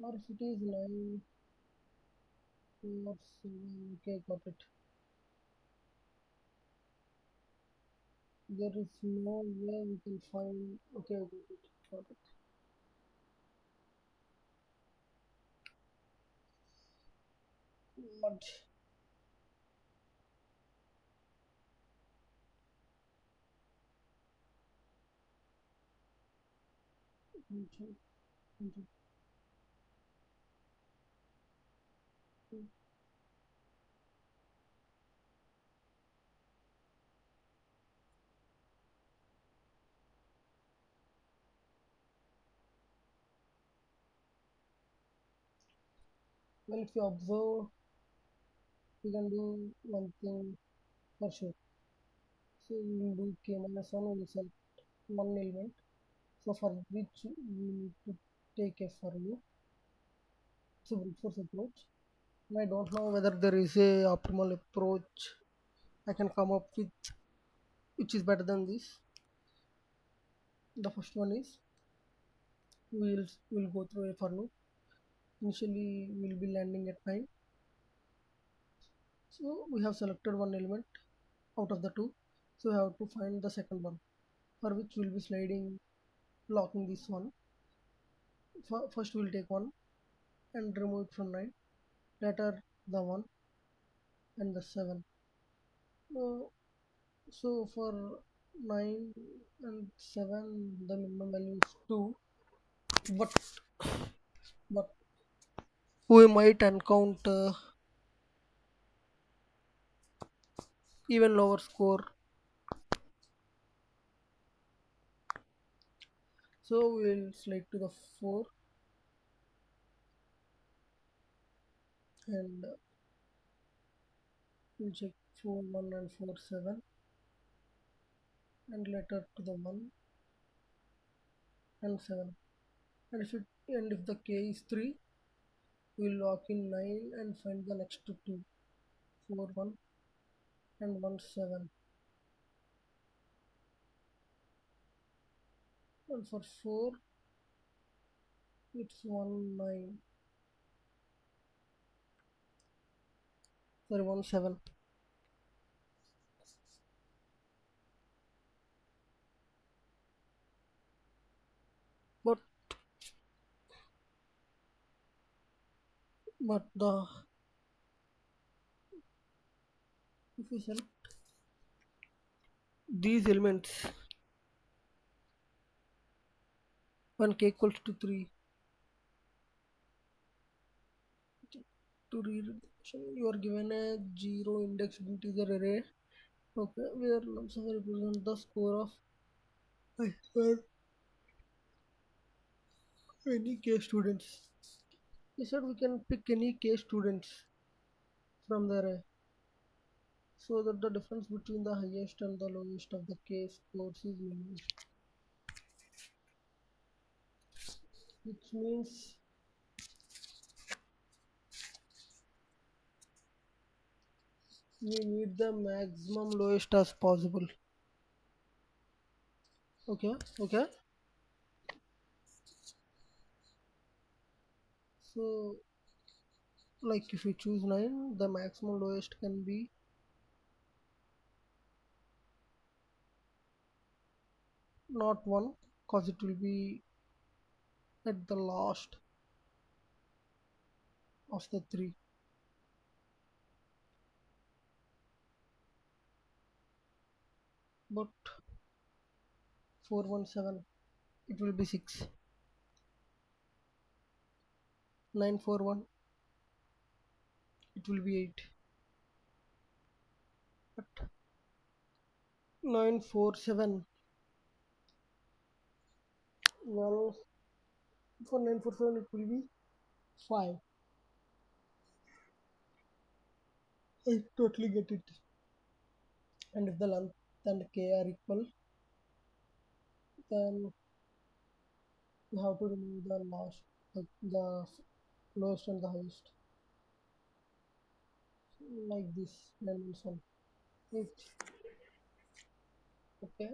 Or if it is 9 or 7. Okay, got it. There is no way we can find. Okay, got it. Got it. What? Okay, okay. Well, if you observe, we can do one thing for sure. So we will do k minus 1, we will select one element. So for which we need to take a for loop. So brute force approach. And I don't know whether there is a optimal approach I can come up with which is better than this. The first one is we'll go through a for loop. Initially we'll be landing at 9. So we have selected one element out of the two. So we have to find the second one for which we'll be sliding locking this one. First we'll take one and remove it from 9. Later the 1 and the 7. So, so for 9 and 7 the minimum value is 2, but but we might encounter even lower score. So we'll slide to the 4 and we'll check 4 1 and 4 7 and later to the 1 and 7. And if the k is 3, we'll lock in 9 and find the next two 4 1 and 1 7. And for 4 it's 1 9, sorry, 1 7. but but the if we select these elements when k equals to 3, to read the question, you are given a 0 indexed integer array, okay, where nums represent the score of either any k students. He said we can pick any k students from the array so that the difference between the highest and the lowest of the k scores is minimized, which means we need the maximum lowest as possible. Okay, okay. So like if we choose 9, the maximum lowest can be not 1 because it will be at the last of the 3, but 417 it will be 6, 941 it will be 8, but 947, well, for 947 it will be 5. I totally get it. And if the length and k are equal, then you have to remove the last, the lowest and the highest, like this dimension. It okay.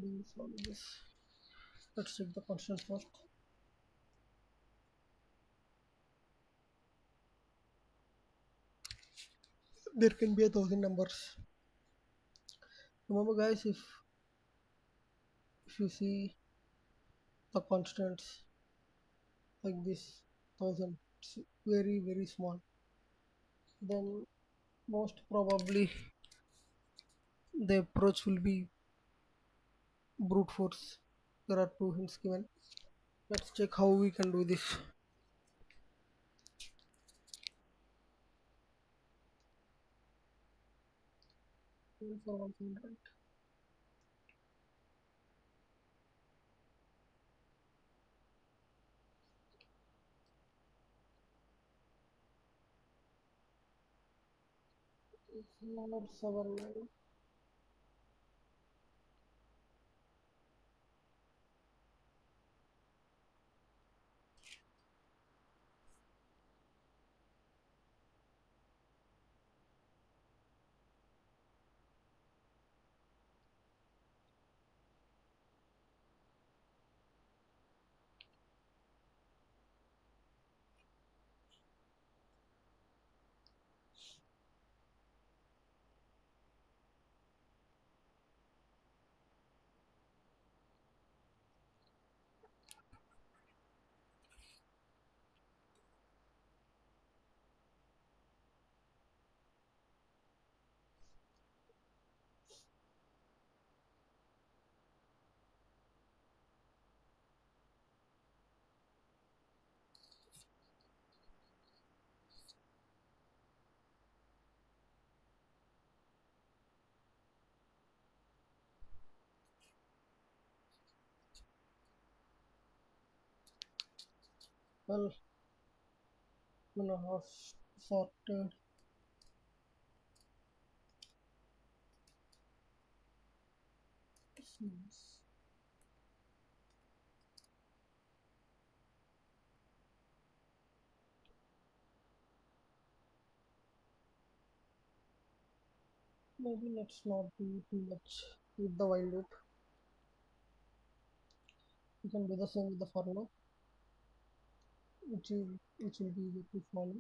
Doing solve this. Let's check the constants first. There can be 1,000 numbers. Remember, guys, if you see the constants like this, 1,000, it's very small. Then most probably the approach will be brute force. There are two hints given. Let's check how we can do this. For 1,000, right? 479. Well, have sorted. Maybe let's not do too much with the while loop. We can do the same with the for loop, which will be easy to follow.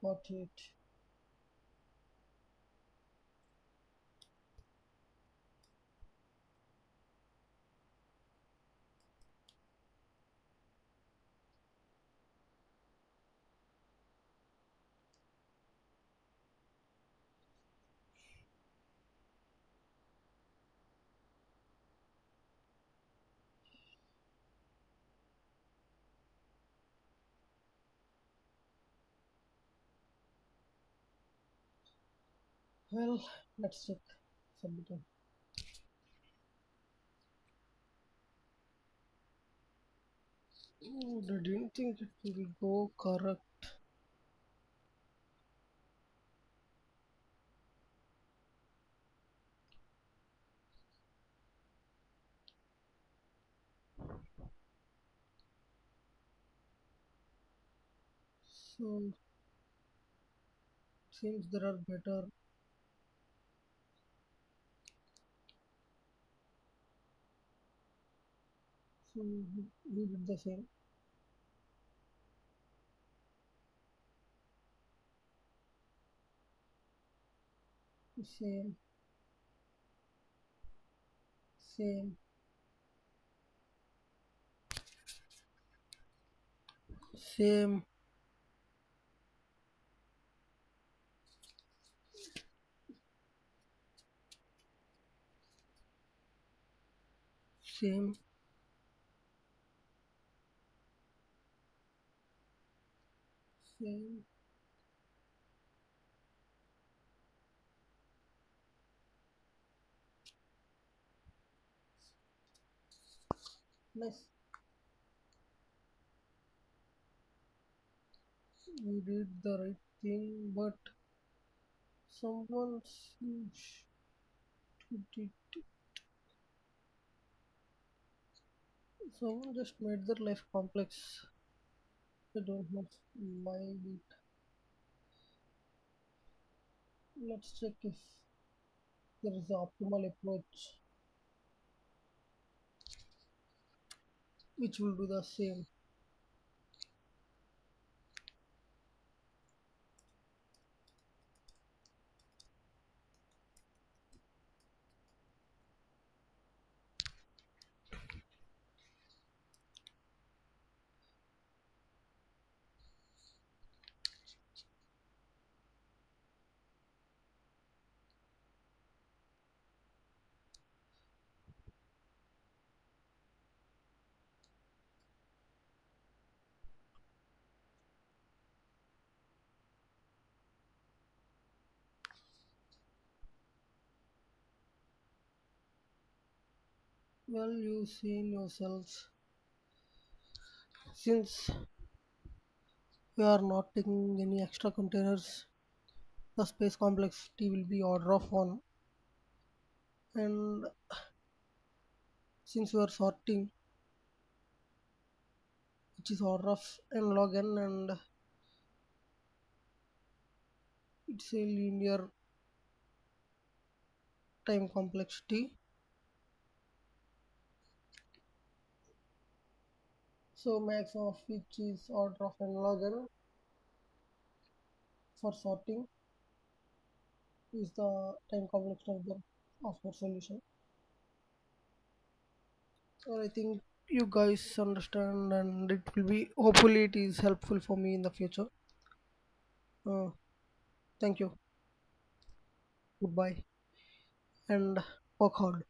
48. Well, let's check submitting. Oh, I didn't think it will go correct. So seems there are better. So we did the same. Same, same, same, same, same. Nice. We did the right thing, but someone seems to did. Someone just made their life complex. I don't know why. Let's check if there is an optimal approach which will do the same. Well, you seen yourselves since we are not taking any extra containers, the space complexity will be order of one. And since we are sorting, which is order of n log n, and it's a linear time complexity. So max of which is order of n log n for sorting is the time complexity of the solution. And I think you guys understand, and it will be hopefully it is helpful for me in the future. Uh, Thank you. Goodbye and work hard.